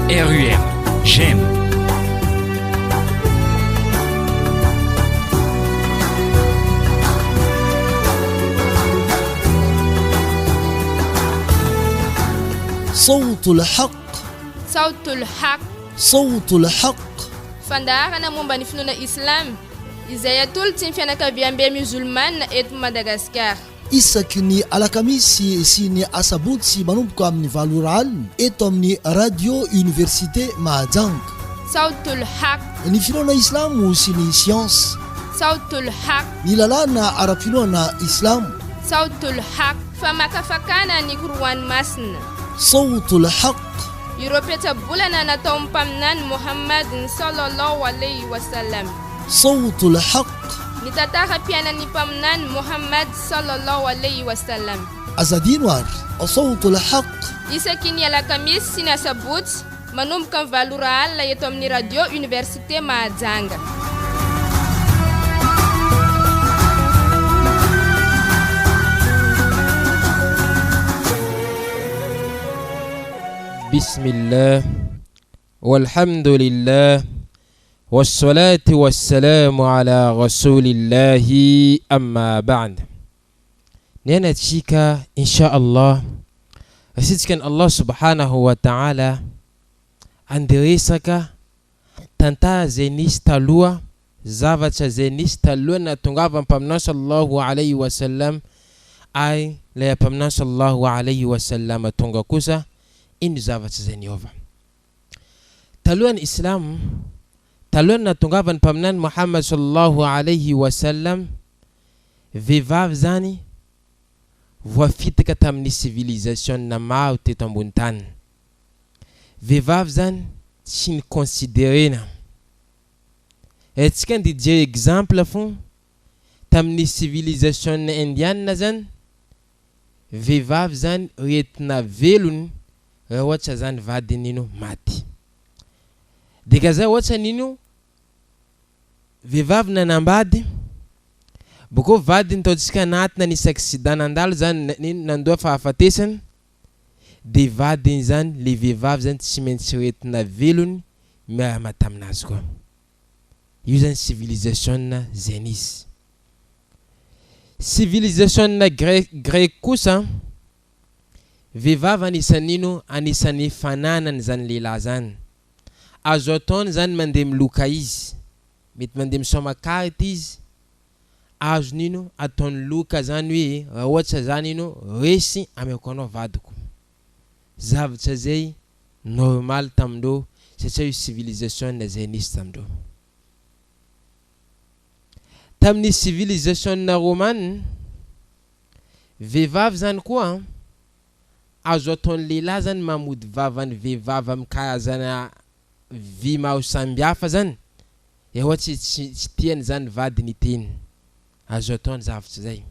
RUM, j'aime. صوت الحق صوت الحق صوت الحق fandarana momba ny finoana islam izay atolotsy ny fianakaviam-be musulmane eto Madagasikara isaky ny alakamisy sy ny asabotsy manomboka amin'ny valoralina eto amin'ny radio université Mahajanga. sautul haq ny finoana islamo sy ny siansa sautul haq ny lalàna ara-pinoana islamo sautul haq famakafakana ny koroany masina sautul haq ireo petsabolana natao mpaminany Muhammad sallallahu alayhi wa sallam sautul haq ny tantara-piainan'ny mpaminany Muhammad sallallahu alayhi wa sallam azadino ary sautul haq isaky ny alakamisy sy ny asabotsy manomboka ny valora alina eto amin'ny radio université Mahajanga. بسم الله والحمد لله والصلاة والسلام على رسول الله أما بعد نينا تشيكا إن شاء الله أسيتكن الله سبحانه وتعالى أندريسك تنتا زينيس تلوى زافت زينيس تلوى نتنغافا بمنا صلى الله عليه وسلم أي لا بمنا صلى الله عليه وسلم تنغكوسا iny zavatra zay niova talohan'ny islam talohan'ny natongavany mpaminany Muhammad sallallahu alayhi wa sallam vehivavy zany voafitaka tamin'ny civilisation na maro teto ambony tany vehivavy zany tsy ny considérena etsika ndi jery exemple fo tamin'ny civilisation indienne zany vehivavy zany retina velony raha ohatra zany vadin'ino maty dika zay ohatra nino vehivavy nanambady boko vadiny taotsika anatina nisy accident nandalo zany nandoa fahafatesany de vadiny zany le vehivavy zany tsy maintsy retina velony miara-maty aminazy koa io zany civilisation zainisy civilisation grec kosa vehivavy anisan'ino anisan'ny fananany zany lehilahy zany azo ataony zany mandeha miloka izy mety mandeha misoma karty izy azo nino ataony loka zany hoe raha ohatra zany ino resy ameko anao vadiko zavatra zay normal tamindreo satria io civilisation zay nisy tamindreo tamin'ny civilisation romane vehivavy zany koa azo ataony lehilahy zany mamody vavany vehivavy amin'ny karazana vy maro sambihafa zany ohatra tsy tiany zany vadiny teny azo ataony zavatra zay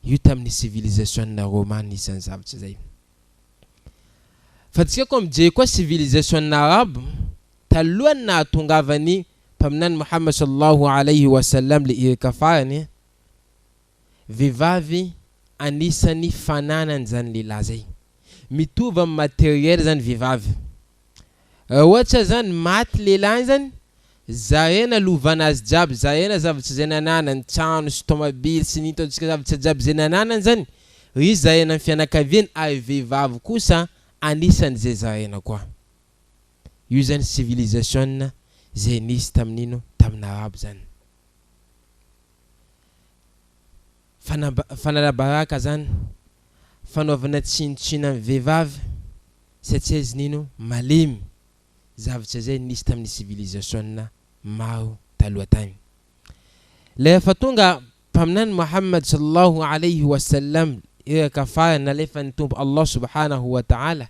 io tamin'ny civilisation romane nisy zany zavatra zay fa tsika koa mijery koa civilisation arabe talohany nahatongavany mpaminany Muhammad sallallahu alayhi wa sallam le iraka farany vehivavy anisany fananany zany lehilahy zay mitovy amin'ny matériel zany vehivavy ohatra zany maty lehilahy zany zarena lovanazy jiaby zarena zavatra zay nananany trano sy tomobily sy nitaotsika zavatra jiaby zay nananany zany ry zarena amin'ny fianakaviany ary vehivavy kosa anisany zay zarena koa io zany civilisation zay nisy tamin'ino tamin'ny arabe zany fanarabaraka zany fanaovana tsinitsina amin'ny vehivavy satria izy nino malemy zavatra zay nisy tamin'ny civilisation maro taloha tany lefa tonga mpaminany Muhammad sallallahu alayhi wa sallam iraka farany nalefa ny tompo Allah subhanahu wa ta'ala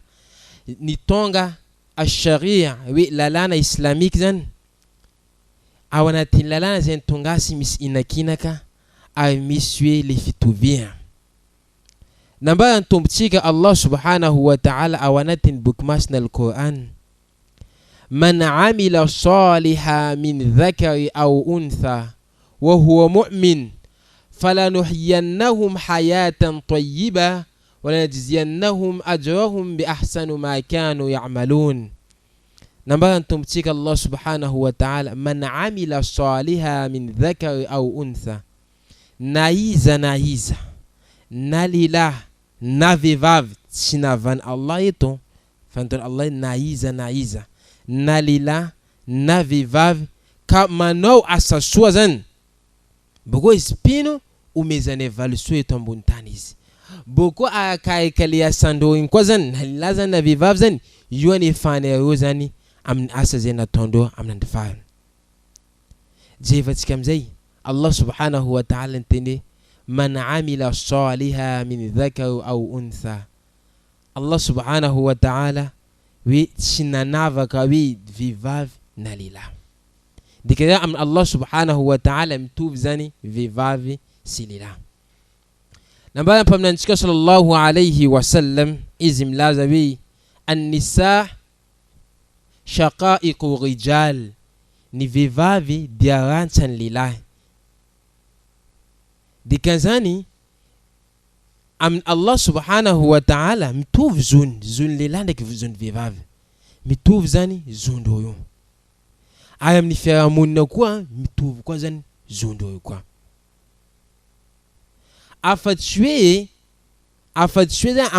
ny tonga ash-sharia hoe lalàna islamika zany ao anatin'ny lalàna zay tongasy misy inakinaka ay misy hoe le fitovia nambara ny tombotsika Allah subhanahu wa ta'ala ao anatin'ny boky masina al-Quran man amila saliha min dhakari aw untha wa huwa mu'min falanuhyiyannahum hayatan tayyiba wa lanajziyannahum ajrahum bi ahsani ma kanu ya'malun nambara ntomtika Allah subhanahu wa ta'ala man amila saliha min dhakari au untha naiza nalila navivav sinavan Allah eto fanton Allah naiza nalila navivav ka manao asa soa zany boko espino umezane valuso eto ambony tany izy boko akaikalia sandoin koa zany nalila zany navivav zany io anefana zany amin'ny asa zay nataondreo amin'ny farany jevatsika amizay Allah subhanahu wa ta'ala ntene man amila saliha min dhakari au untha Allah subhanahu wa ta'ala we sinanavaka we vivavy na lehilahy dikaya amin'ny Allah subhanahu wa ta'ala mitovy zany vivavy sy lehilahy nambara mpaminantsika sallallahu alayhi wa sallam izy milaza we an-nisa shaqaiqu rijal ni vivavy dia rantsany lehilahy dikanzany am Allah subhanahu wa ta'ala mitovy zony lehilahy ndraiky zony vivavy mitovy zany zondreo io ay amin'ny fiarahamonina koa mitovy koa zany zondreo io koa afatsy hoe zany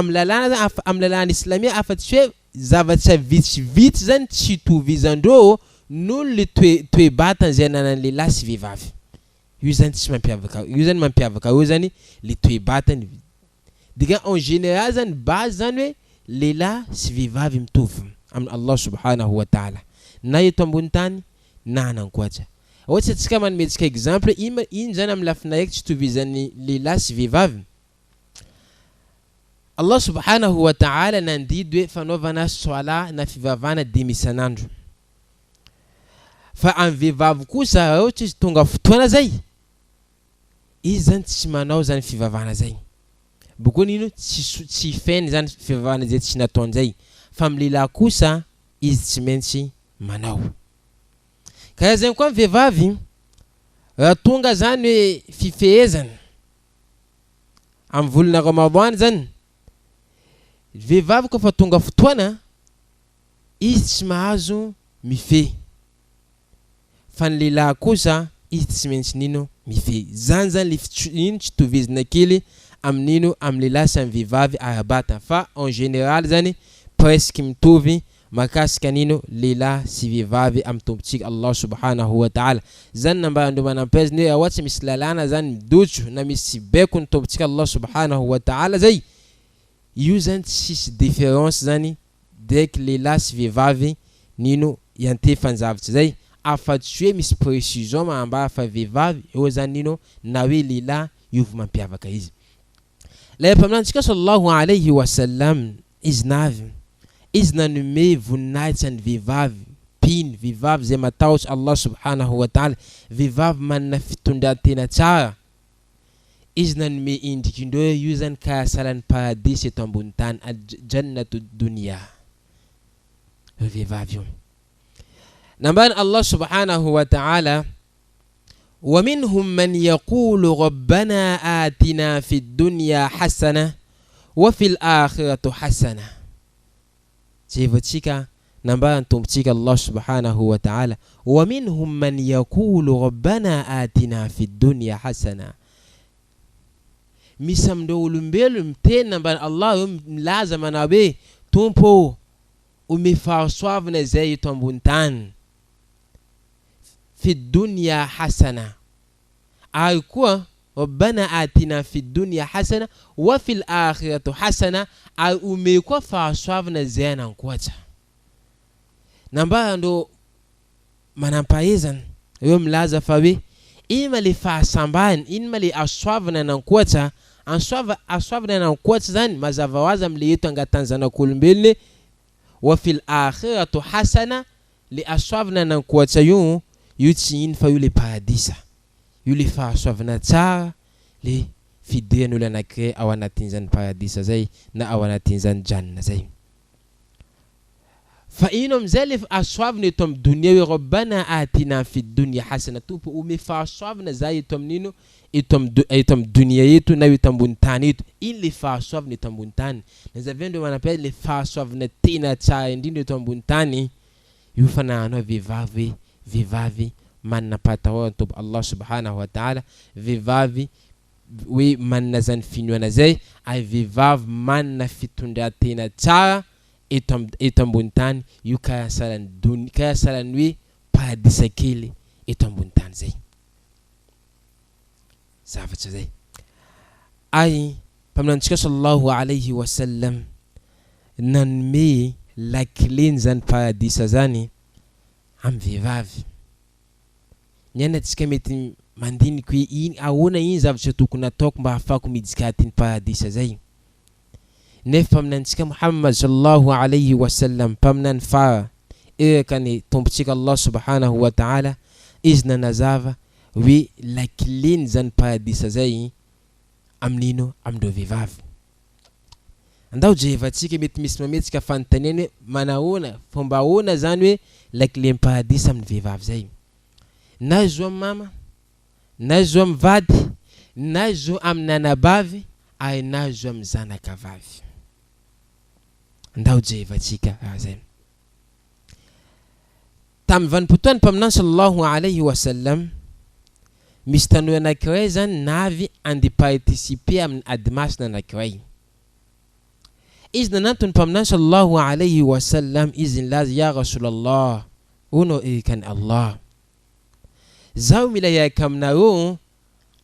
am lalàna islamia afatsy hoe zavatsa vitsivitsy zany tsy itovizandreo noho le toe-batany zay nanany lehilahy sy vivavy io zany tsy mampiavaka io zany mampiavaka io zany le toe-batany dika en général zany base zany hoe lehilahy sy vivavy mitovy amin'ny Allah subhanahu wa ta'ala na eto ambony tany na anankoatra ohatsy atsika manometsika exemple ino zany amin'ny lafina raiky tsy itovizan'ny lehilahy sy vivavy Allah subhanahu wa ta'ala nandidy hoe fanaovana soala na fivavana dimy isanandro fa amin'ny vehivavy kosa raha ohatra izy tonga fotoana zay izy zany tsy manao zany fivavana zay boko nino tsy feny zany fivavana zay tsy nataony zay fa amin'ny lehilahy kosa izy tsy maintsy manao kaya zany koa amin'ny vehivavy raha tonga zany hoe fifehezana amin'ny volana Ramadan zany vehivavy koa fa tonga fotoana izy tsy mahazo mifehy fa ny lehilahy kosa izy tsy maintsy nino mifehy zany le ino tsy tovizina kely amin'ino amin'ny lehilahy sy amin'ny vehivavy arabata fa en général zany presque mitovy makasika nino lehilahy sy vehivavy amin'ny tompontsika Allah subhanahu wa ta'ala zany nambarandreo manampeziny hoe ohatsy misy lalàna zany midotso na misy beko ny tompontsika Allah subhanahu wa ta'ala zay io zany tsisy différence zany dek lehilahy sy vehivavy nino iantefany zavatra zay afatsy hoe misy précision maambara fa vehivavy eo zany nino na hoe lehilahy io vao mampiavaka izy la mpaminantsika sallallahu alayhi wa sallam izy nanome voninahitsy ny vehivavy piny vehivavy zay matahotsy Allah subhanahu wa ta'ala vehivavy manana fitondran-tena tsara izy nanome indrikindreo io zany kahasalan'ny paradis eto ambony tany jannatu dunia vehivavy io nambany Allah subhanahu wa ta'ala wa minhum man yaqulu rabbana atina fi dunya hasana wa fil akhirati hasana jevatsika nambany tompontsika Allah subhanahu wa ta'ala wa minhum man yaqulu rabbana atina fi dunya hasana misy amindreo olombelo miteny nambany Allah io milaza manao hoe tompo ome fahasoavana zay eto ambony tany fi dunya hasana ay koa rabbana atina fi dunya hasana wa fil akhirati hasana ay ome koa fahasoavana zay anankoatra nambarandreo manampahezana eo milaza fa hoe ino ma le fahasambahany ino ma le asoavana anankoatra asoavana anankoatra zany mazava ho azy am'le eto angatany zanak'olombelona wa fil akhirati hasana le asoavana anankoatra io tsy ino fa io le paradisa io le fahasoavana tsara le fidiran'olo anankiray ao anatin'izany paradisa zay na ao anatin'izany janna zay fa ino amizay le asoavana eto amin'ny dunia hoe rabbana atina fi dunya hasana tompo ome fahasoavana zay eto amin'ino eto amin'ny dunia eto na eto ambony tany eto ino le fahasoavana eto ambony tany nazavendreo manampihady le fahasoavana tena tsara indrindra eto ambony tany io fanahano vehivavy manana patao to Allah subhanahu wa ta'ala, vehivavy hoe manana zany finoana zay, ay vehivavy manana fitondratena tsara eto ambony tany. Io kasalan'ny hoe paradisa kely eto ambony tany zay. Zavatra zay ay mpaminantsika sallallahu alayhi wa sallam nanome lakileny zany paradisa zany amin'ny vehivavy. Nianatsika mety mandiniky hoe iny ahoana iny zavatra tokony ataoko mba hafako midika atiny paradisa zay. Nefa mpaminantsika Muhammad sallallahu alayhi wa sallam mpaminany fara eraka ny tompontsika Allah subhanahu wa ta'ala, izy nanazava hoe lakileny zany paradisa zay amin'ino amindreo vehivavy. Andao jehevatsika mety misy mametsika fanontaniana hoe manahoana fomba ahoana zany hoe lakileny paradisa amin'ny vehivavy zay. Na zo amin'ny mama, na zo amin'ny vady, na zo amin'ny nanabavy, ay na zo amin'ny zanakavavy. Andao jehevatsika zay. Tamin'ny vanim-potoany mpaminany sallallahu alayhi wa sallam, misy tanoa anankiray zany navy ande participer amin'ny adimasina anankiray. Izy nanantony mpaminany sallallahu alayhi wa sallam, izy nilaza ya Rasulallah, ono erikan Allah, zaho mila hiaraka aminareo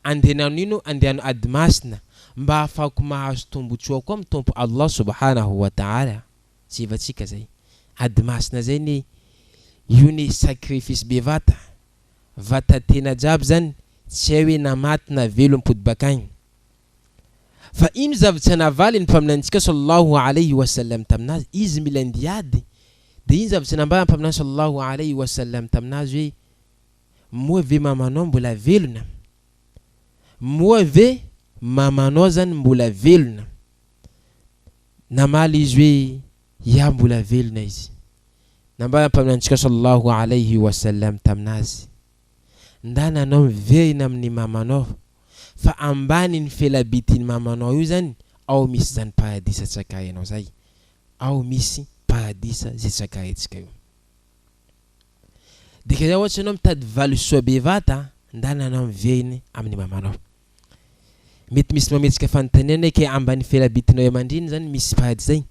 andehanan'ino andehano adimasina mba hafako mahazo tombotsoa koa amin'ny tompo Allah subhanahu wa ta'ala. Jehevatsika zay adimasina zay ny io ny sacrifice bevata vata tena jiaby zany, tsy hay hoe namaty na velo mipody bakagny. Fa ino zavatra navaly ny mpaminantsika sallallahu alayhi wa sallam taminazy, izy mila ndiady. De ino zavatra nambara mpaminany sallallahu alayhi wa sallam taminazy hoe moa ve mamanao mbola velona, moa ve mamanao zany mbola velona. Namaly izy hoe ya mbola velona izy. Nambara mpaminantsika sallallahu alayhi wa sallam taminazy, ndana anao miverina amin'ny mamanao, fa ambany ny felabitiny mamanao io zany ao misy zany paradisa tsakarenao zay, ao misy paradisa zay tsakarentsika io. Dika zay ohatsy anao mitady valisoa bevata, ndana anao miveriny amin'ny mamanao. Mety misy mametsika fanontaniana ke ambany felabitinao amandriny zany misy paradisa zay.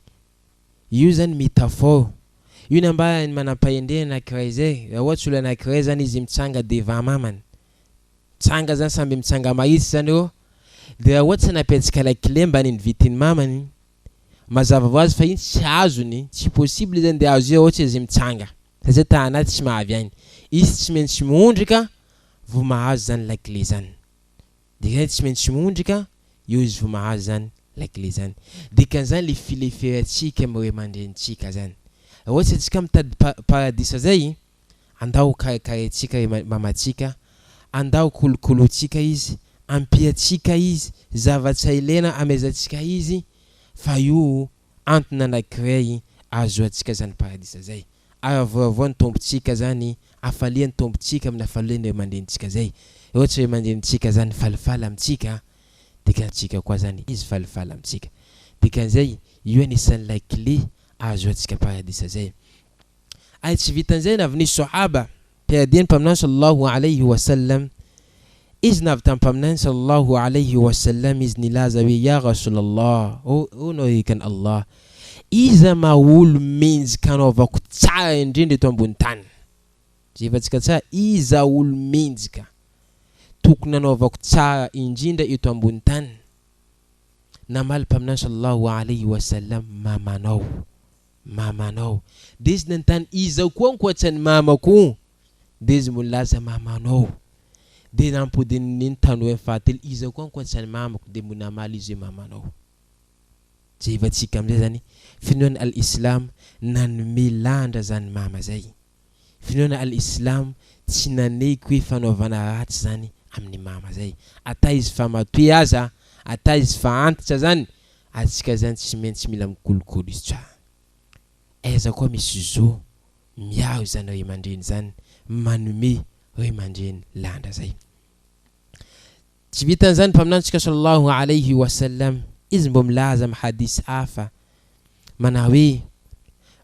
Io zany métaphore. Io nambara ny manampahendrena anankiray zay, raha ohatsy olo anankiray zany izy mitsanga devant mamany, mitsanga zany samby mitsanga mahitsy zany eo, de raha ohatsy napetsika lakile mbany ny vitiny mamany, mazava ho azy fa iny tsy azony, tsy possible zany de azo io ohatsy izy mitsanga, satria ta anaty tsy mahavy agny. Izy tsy maintsy mondrika vo mahazo zany lakile zany. Dika tsy maintsy mondrika io izy vo mahazo zany lakile zany. Dikan'izany le fileferatsika amin'ny mandrenitsika zany. Ohatsy atsika mitady paradisa zay, andao karakarentsika mamatsika, andao kolokolotsika izy, ampiatsika izy, zavatra ilaina amezantsika izy, fa io antony anankiray azoantsika zany paradisa zay. Aravoravao ny tompontsika zany, afalian'ny tompontsika amin'ny afalian'ny mandrenitsika zay. Ohatsy hoe mandrenitsika zany falifaly amintsika, dikantsika koa zany izy falifaly amintsika. Dikan'izay io anisan'ny lakile azoantsika paradisa zay. Ay tsy vitan'izay na avy ny sahaba mpiadiany mpaminany sallallahu alayhi wa sallam, izy navy tampaminany sallallahu alayhi wa sallam, izy nilaza hoe ya Rasulallah, ono erikan Allah, iza maolo menjika anaovako tsara indrindra eto ambony tany. Jehevatsika tsara, iza olo menjika tokony anaovako tsara indrindra eto ambony tany. Namaly mpaminany sallallahu alayhi wa sallam, mamanao. De izy nantany iza koa ankoatrany mamako, de izy molaza mamanao. De nampodiny niny tanoe fahatelo, iza koa ankoatrany mamako, de monamaly izy mamanao. Jehevatsika amizay zany finoana al-Islam nanome landra zany mama zay. Finoana al-Islam tsy naneky hoe fanaovana ratsy zany amin'ny mama zay. Ata izy fa matoy aza, ata izy fa antitra zany, atsika zany tsy maintsy mila mikolokolo izy tsara. Eza koa misy zo miao zany ray aman-dreny zany, manome ray aman-dreny landra zay. Tsy vitan'izany mpaminantsika sallallahu alayhi wa sallam, izy mbo milaza amin'ny hadisy hafa mana hoe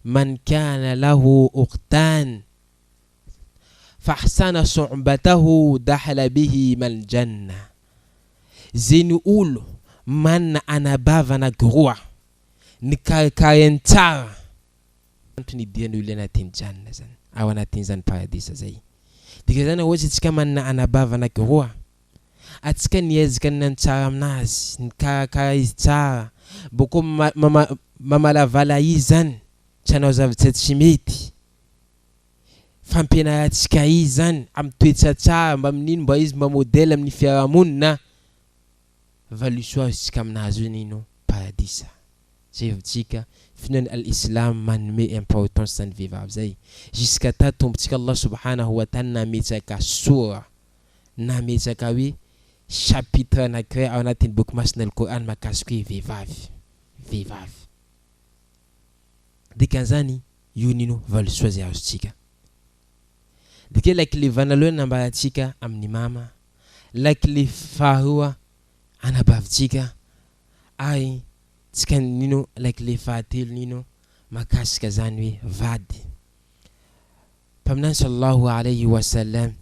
man kana lahu uqtan fahsana su'batahu dahala bihi mal janna. Zeni olo manna anabava na grua nikarikayan tsara antony diany olo anatin'ny janna zany, ao anatin' zany paradisa zay. Dika zany ohatsy tsika manna anabava na grua, atsika niezaka ny tsara aminazy, nikarakara izy tsara, boko mamalavala izy zany, tsy anao zavatra tsy mety, fampianarantsika izy zany amin'ny toetra tsara, mba amin'ino mba izy mba modèle amin'ny fiarahamonina, valisoa tsika aminazy io nino paradisa. Zay vitsika finoany al-Islam manome importance zany vehivavy zay. Jusqu'à ta tombotsika Allah subhanahu wa ta'ala nametraka sura, nametraka hoe chapitre anankiray ao anatin'ny boky masina al-Qur'an mahakasika hoe vehivavy. Dikan'izany io nino valisoa zay azotsika. Dike lakile vanalohany nambarantsika amin'ny mama, lakile faharoa anabavitsika, ay tsika nino lakile fahatelo nino makasika zany hoe vady. Mpaminany sallallahu alayhi wa sallam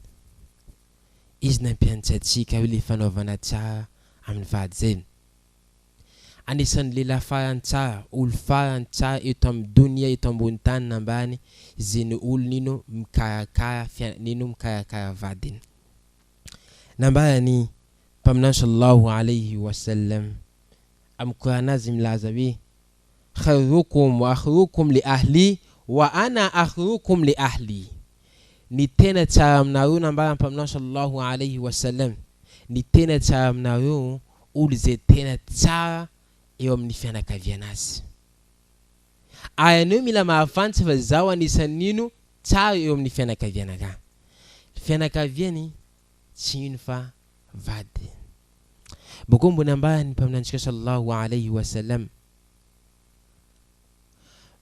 izy nampianatsatsika hoe le fanaovana tsara amin'ny vady zay. Anisan'ny lehilahy farany tsara, olo farany tsara eto amin'ny dunia, eto ambony tany nambany, zeny olo nino mikarakara mikarakara vadiny. Nambarany mpaminany sallallahu alayhi wa sallam amin'ny Qur'anazy milaza hoe khairukum wa akhrukum li ahli wa ana akhrukum li ahli. Ny tena tsara aminareo, nambarany mpaminany sallallahu alayhi wa sallam, ny tena tsara aminareo olo zay tena tsara eo amin'ny fianakavianazy. Ayanio mila mahafantsa fa zaho anisan'ny nino tsara eo amin'ny fianakavianaka. Fianakaviany tsy ino fa vady. Boko mbona ambany mpaminantsika sallallahu alayhi wa sallam,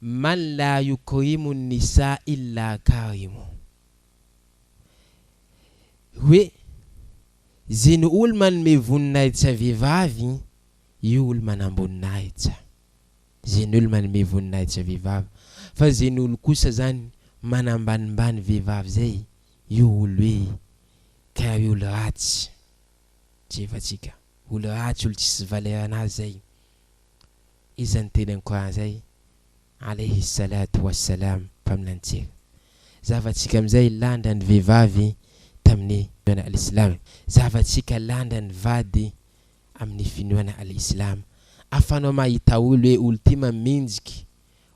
man la yukrimu nisa illa karimu. Hoe zeny olo manome voninahitra vehivavy, io olo manamboninahitra. Zeny olo manome voninahitra vehivavy. Fa zeny olo kosa zany manambanimbany vehivavy zay, io olo hoe karaha olo ratsy. Jevatsika olo ratsy, olo tsisy valeur anazy zay. Izany teny Qur'an zay alayhi salatu wassalam mpaminantsika. Zavatsika amizay landan'ny vehivavy tamin'ny finoana al-Islam, zavatsika landan'ny vady amin'ny finoana al-Islam. Afanao mahita olo hoe olo ty maminjiky,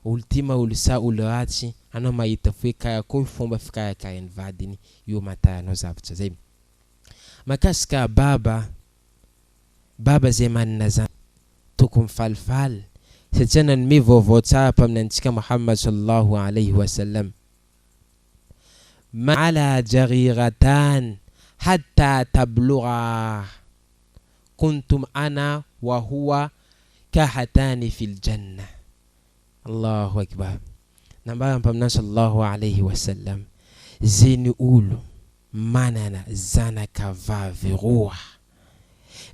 olo ty olo sa olo ratsy, anao mahita foe karakory fomba fikarakarany vadiny, io mataranao zavatra zay. Makasika baba zay manana zany tokony mifalifaly, satria nanome vaovao tsara mpaminantsika Muhammad sallallahu alayhi wa sallam, ma ala jariratan hatta tablugha kuntum ana wa huwa kahatani fil janna. Allahu akbar. Nambara mpaminany sallallahu alayhi wa sallam, zeny olo manana zanakavavy roa,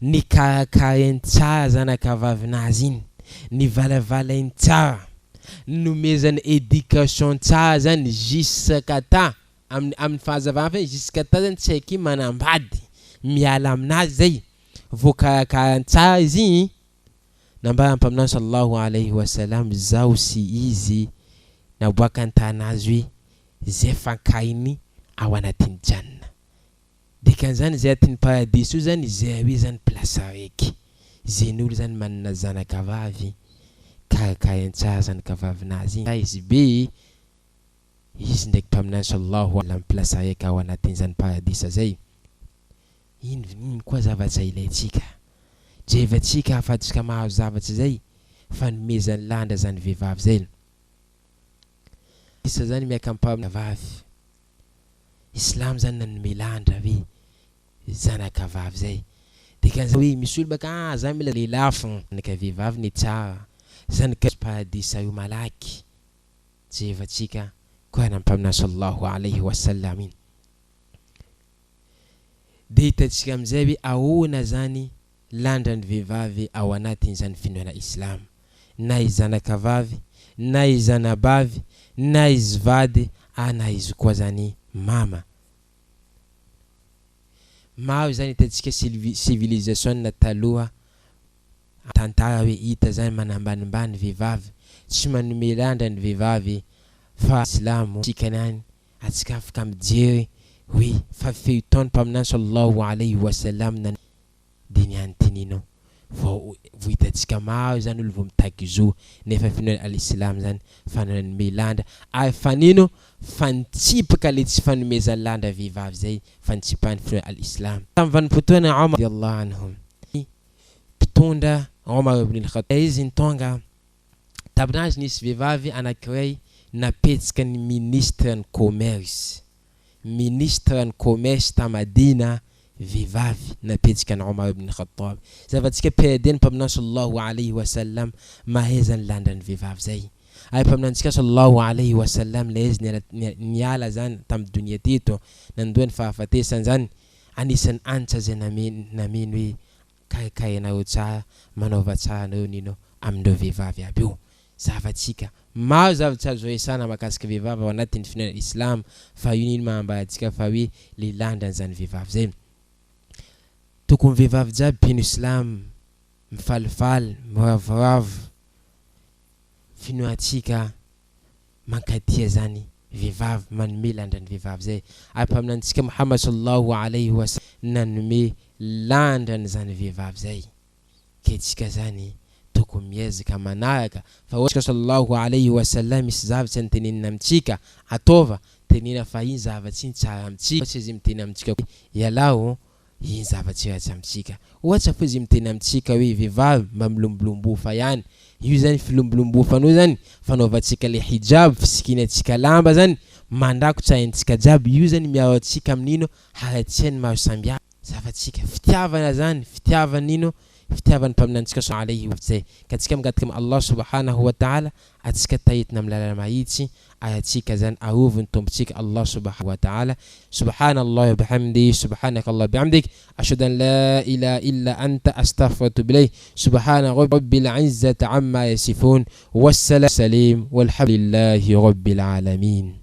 nikarakarany tsara zanakavavinazy iny, nivalavalainy tsara, nomezany éducation tsara zany jusqu'à ta amin'ny fahazavana fe jusqu'à ta zany tsy haiko manambady miala aminazy zay, voakarakarany tsara izy. Nambara mpaminany sallallahu alayhi wa sallam, zao sy izy naboaka antanazy hoe zay fankainy ao anatin'ny janna. Dikan'izany zay atin'ny paradis io zany zay hoe zany place araiky. Zeny olo zany manana zanakavavy, karakarany tsara zanakavavinazy izy be, izy ndraiky mpaminany sallallahu alayhi wa place araiky ao anatin'izany paradisa zay. Ino koa zavatra ilaitsika? Jevatsika afatsika mahazo zavatra zay, fanomezany landa zany vehivavy zay. Isa zany miakampamina vavy. Islam zany nanome landa hoe zanakavavy zay. Dikan'izay hoe misy olo baka zany mila lehilahy fogna, zanaka vehivavy ny tsara, zanaka paradisa io malaky. Jevatsika koa nampamina sallallahu alayhi wa sallam iny. De hitatsika amizay hoe ahoana zany landrany vehivavy ao anatin'izany finoana Islam. na izy zanakavavy na izy zanabavy na izy vady na izy koa zany mama. Maro zany hitantsika civilisation na taloha tantara hoe hita zany manambanimbany vehivavy tsy manome landa ny vehivavy fa islamo tikany atsika afaka mijery hoe fa feuilton paminany sallallahu alayhi wa sallam na dinian tinino vo hitantsika maro zany olo vo mitaky zo nefa finoana al-islam zany fananome landa fanino fantsipaka le tsy fanomeza landa vehivavy zay fantsipany finoana al-islam. Tamin'ny vanimpotoana Omar radiyallahu anhum mpitondra Omar ibn al-Khattab izy nitonga tabinazy nisy vehivavy anankiray napetsika ny ministre ny commerce ta Madina vehivavy napetsika ny Omar ibn al-Khattab. Zavatsika pedeny paminany sallallahu alayhi wa sallam maheza ny landa ny vehivavy zay ay paminantsika sallallahu alayhi wa sallam le izy niala zany tamin'ny dunia teto nandoa ny fahafatesany zany anisan'ny antsa zay nameny hoe kaikay anareo tsara manaova tsara anareo nino amindreo vehivavy aby io. Zavatsika maro zavatra azo resana makasika vehivavy ao anatin'ny finoana islam fa io nino mahambaratsika fa hoe le landa zany vehivavy zay. Tokony vehivavy jiaby mpino islam mifalifaly miravoravo finoatsika mankatia zany vehivavy manome landany vehivavy zay ay paminantsika Muhammad sallallahu alayhi wa sallam nanome landany zany vehivavy zay ketsika zany tokony miezaka manaraka fa ohatsika sallallahu alayhi wa sallam misy zavatsy antenenina amitsika atova tenena fa iny zavatsy iny tsara amitsika tsy izy miteny amitsika ialao iny zavatsy ratsy amitsika ohatsy fa izy miteny amitsika hoe vehivavy mba milombolombofa ihany io zany filombolombofanao zany fanaovantsika le hijab fisikinatsika lamba zany mandako tsaintsika jiaby io zany miaro atsika amin'ino haratsiany maro sambihafa zavatsika fitiavana zany fitiavan'ino fitiavany mpaminantsika sallallahu alayhi wa sallam katsika migadika amin'ny Allah subhanahu wa ta'ala atsika tahitina amin'ny lalana mahitsy ayatsika zany aroviny tombotsika Allah subhanahu wa ta'ala. Subhanallah wa bihamdihi subhanaka Allah bihamdik ashhadu an la ilaha illa anta astaghfiruka wa atubu ilayk subhana rabbil izzati amma yasifun wassalam walhamdulillahi rabbil alamin.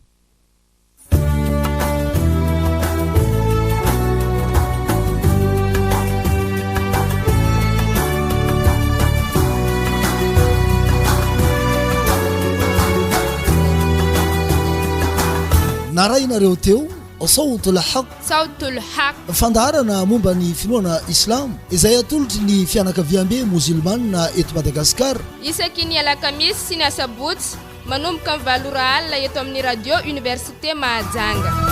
narainareo teo sautul haq fandaharana momba ny finoana islam izay atolotry ny fianakaviambe musulmane eto Madagasikara isaky ny alakamisy sy ny asabotsy manomboka amin'ny 7 alina eto amin'ny radio université Mahajanga.